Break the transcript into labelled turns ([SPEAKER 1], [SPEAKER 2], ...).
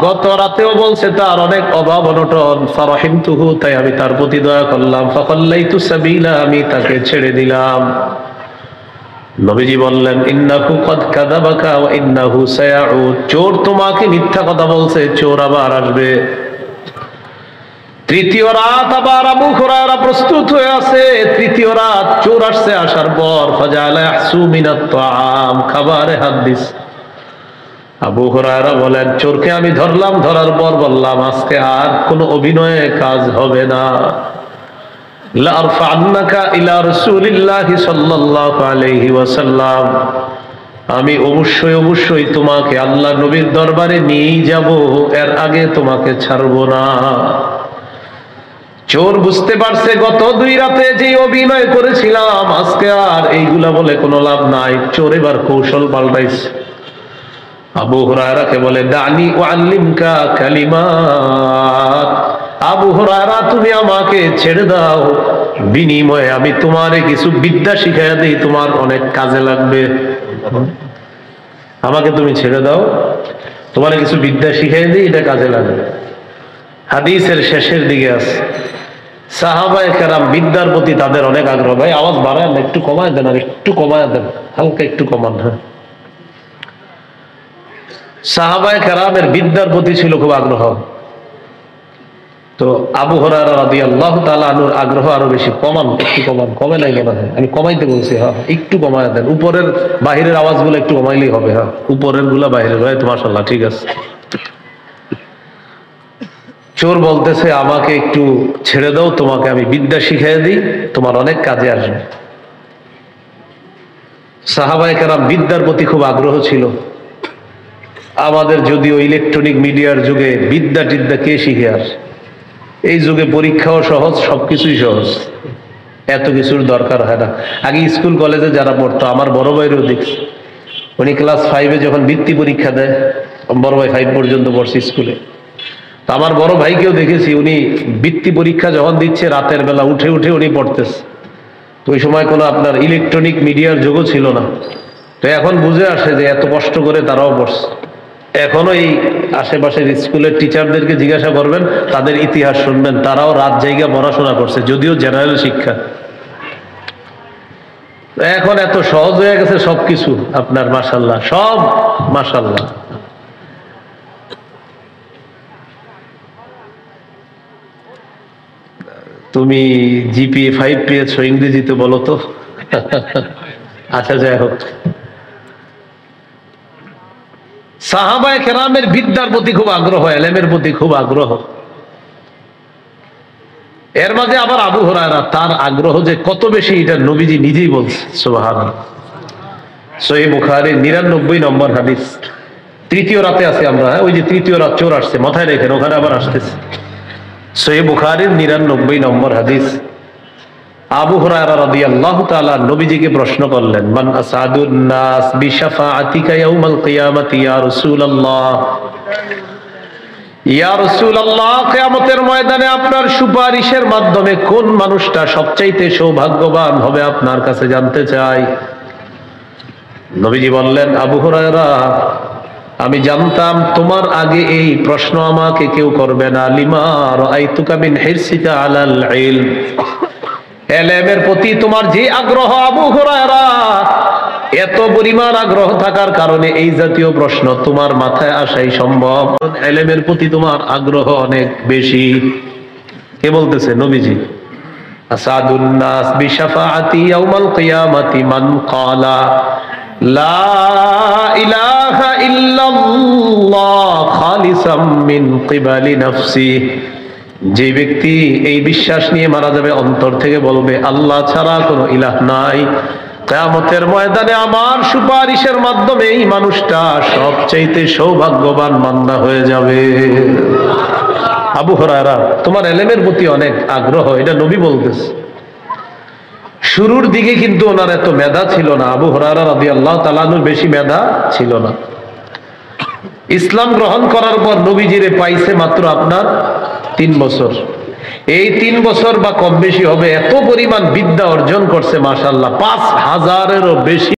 [SPEAKER 1] গত রাতেও বলছে তার অনেক অভাব অনটন, ফারাহিমতুহু, তাই আমি তার প্রতি দয়া করলাম, ফাখাল্লাইতু সাবিলা, আমি তাকে ছেড়ে দিলাম। নবীজি বললেন, ইন্নাহু ক্বাদ কাযাবাকা ওয়া ইন্নাহু সায়াউদ, চোর তোমাকে মিথ্যা কথা বলছে, চোর আবার আসবে। তৃতীয় রাত আবার আবু হুরায়রা প্রস্তুত হয়ে আছে। তৃতীয় রাত চোর আসছে, আসার পর ফাজালা ইয়াহসু মিনাত তাআম, খাবারে হাত দিস। আবু হুরায়রা বলেন, চোরকে আমি ধরলাম, ধরার পর বললাম, আজকে আর কোনো অভিনয়ে কাজ হবে না। লা আরফা'ন্নাকা ইলা রাসূলিল্লাহি সাল্লাল্লাহু আলাইহি ওয়াসাল্লাম, আমি অবশ্যই তোমাকে আল্লাহর নবীর দরবারে নিয়ে যাব, এর আগে তোমাকে ছাড়বো না। চোর বুঝতে পারছে গত 2 রাতে যে অভিনয় করেছিলাম, আজকে আর এইগুলা বলে কোনো লাভ নাই। চোর এবার কৌশল পাল্টাইছে। আবু হুরায়রাকে বলে, দানি উআল্লিমকা কালিমাত, আবু হুরায়রা তুমি আমাকে ছেড়ে দাও, বিনিময়ে আমি তোমারে কিছু বিদ্যা শিখাইয়া দিই, তোমার অনেক কাজে লাগবে। আমাকে তুমি ছেড়ে দাও, তোমারে কিছু বিদ্যা শিখাইয়া দিই, এটা কাজে লাগবে। হাদিসের শেষের দিকে আছে, সাহাবায়ে কেরাম বিদ্যার প্রতি তাদের অনেক আগ্রহ। ভাই আওয়াজ বাড়ায় না, একটু কমায় দেন, আর একটু কমায় দেন, হালকা একটু কমান। হ্যাঁ, সাহাবায়ে কেরামের বিদ্যার প্রতি ছিল খুব আগ্রহ। তো আবু হুরায়রা রাদিয়াল্লাহু তাআলা আনহুর আগ্রহ আরো বেশি। কমান, একটু কমান। কমে নাই মনে হয়, আমি কমাইতে বলছি। হ্যাঁ, একটু কমায় দেন, উপরের বাহিরের আওয়াজগুলো একটু কমাইলেই হবে। হ্যাঁ, উপরের গুলা বাহিরের হয় তো, মাশাআল্লাহ, ঠিক আছে। চোর বলতেছে, আমাকে একটু ছেড়ে দাও, তোমাকে আমি বিদ্যা শিখাই দিই, তোমার অনেক কাজে আসবে। সাহাবায়ে কেরাম বিদ্যার প্রতি খুব আগ্রহ ছিল। আমাদের যদিও ইলেকট্রনিক মিডিয়ার যুগে বিদ্যা টিদ্যা কে শিখে আসে? এই যুগে পরীক্ষাও সহজ, সবকিছুই সহজ, এত কিছুর দরকার হয় না। আগে স্কুল কলেজে যারা পড়তো, আমার বড় ভাইয়েরও দেখছি, উনি ক্লাস 5-এ যখন বৃত্তি পরীক্ষা দেয়, বড় ভাই 5 পর্যন্ত পড়ছে স্কুলে, তো আমার বড় ভাইকেও দেখেছি, উনি বৃত্তি পরীক্ষা যখন দিচ্ছে, রাতের বেলা উঠে উনি পড়তেছে। তো ওই সময় কোনো আপনার ইলেকট্রনিক মিডিয়ার যুগও ছিল না। তো এখন বুঝে আসে যে এত কষ্ট করে তারাও পড়ছে। এখনো এই আশেপাশের স্কুলের টিচারদেরকে জিজ্ঞাসা করবেন, তাদের ইতিহাস শুনবেন, তারাও রাত জায়গা পড়াশোনা করছে, যদিও জেনারেল শিক্ষা। এখন এত সহজ হয়ে গেছে সবকিছু আপনার, মাশাআল্লাহ, সব মাশাআল্লাহ। তুমি জিপিএ 5 পেয়েছো, ইংরেজিতে বলো তো। আচ্ছা, যাই হোক, সাহাবায়ে কেরামের বিদ্যার প্রতি খুব আগ্রহ, ইলমের প্রতি খুব আগ্রহ। এর মাঝে আবার আবু হুরায়রা, তার আগ্রহ যে কত বেশি, এটা নবীজি নিজেই বলছে, সুবহানাল্লাহ। সহিহ বুখারীর 99 নম্বর হাদিস, তৃতীয় রাতে আছে আমরা। ওই যে তৃতীয় রাত চোর আসছে, মাথায় রেখেন, ওখানে আবার আসতেছে। সহিহ বুখারীর 99 নম্বর হাদিস। আবু হুরায়রা রাদিয়াল্লাহু তাআলা নবীজিকে প্রশ্ন করলেন, মান আসাদুন নাস বিশাফাআতিকা ইয়াউমাল কিয়ামাতি ইয়া রাসূলুল্লাহ, ইয়া রাসূলুল্লাহ, কিয়ামতের ময়দানে আপনার সুপারিশের মাধ্যমে কোন মানুষটা সবচাইতে সৌভাগ্যবান হবে আপনার কাছে জানতে চাই। নবীজি বললেন, আবু হুরায়রা, আমি জানতাম তোমার আগে এই প্রশ্ন আমাকে কেউ করবে না। লিমা রাআইতুকা মিন হিরসিকা আলাল ইলম, ইলমের প্রতি তোমার যে আগ্রহ আবু হুরায়রা, এত পরিমাণ আগ্রহ থাকার কারণে এই জাতীয় প্রশ্ন তোমার মাথায় আসাই সম্ভব। ইলমের প্রতি তোমার আগ্রহ অনেক বেশি। কে বলতেছে? নবীজি। আসাদুন নাস বিশাফাআতি ইয়াউমাল কিয়ামাতি মান ক্বালা লা ইলাহা ইল্লাল্লাহ খালিসাম মিন কিবালি নাফসি, যে ব্যক্তি এই বিশ্বাস নিয়ে মারা যাবে, অন্তর থেকে বলবে আল্লাহ ছাড়া কোনো ইলাহ নাই, কিয়ামতের ময়দানে আমার সুপারিশের মাধ্যমে এই মানুষটা সবচাইতে সৌভাগ্যবান বান্দা হয়ে যাবে। আবু হুরায়রা, তোমার ইলমের প্রতি অনেক আগ্রহ, এটা নবী বলতেছে। শুরুর দিকে কিন্তু ওনার এত মেধা ছিল না। আবু হুরায়রা রাদিয়াল্লাহু তাআলা আনহুর বেশি মেধা ছিল না। ইসলাম গ্রহণ করার পর নবীজিরে পাইছে মাত্র আপনার 3 বছর। এই 3 বছর বা কম বেশি হবে, এত পরিমাণ বিদ্যা অর্জন করছে, মাশাআল্লাহ, 5000-এরও বেশি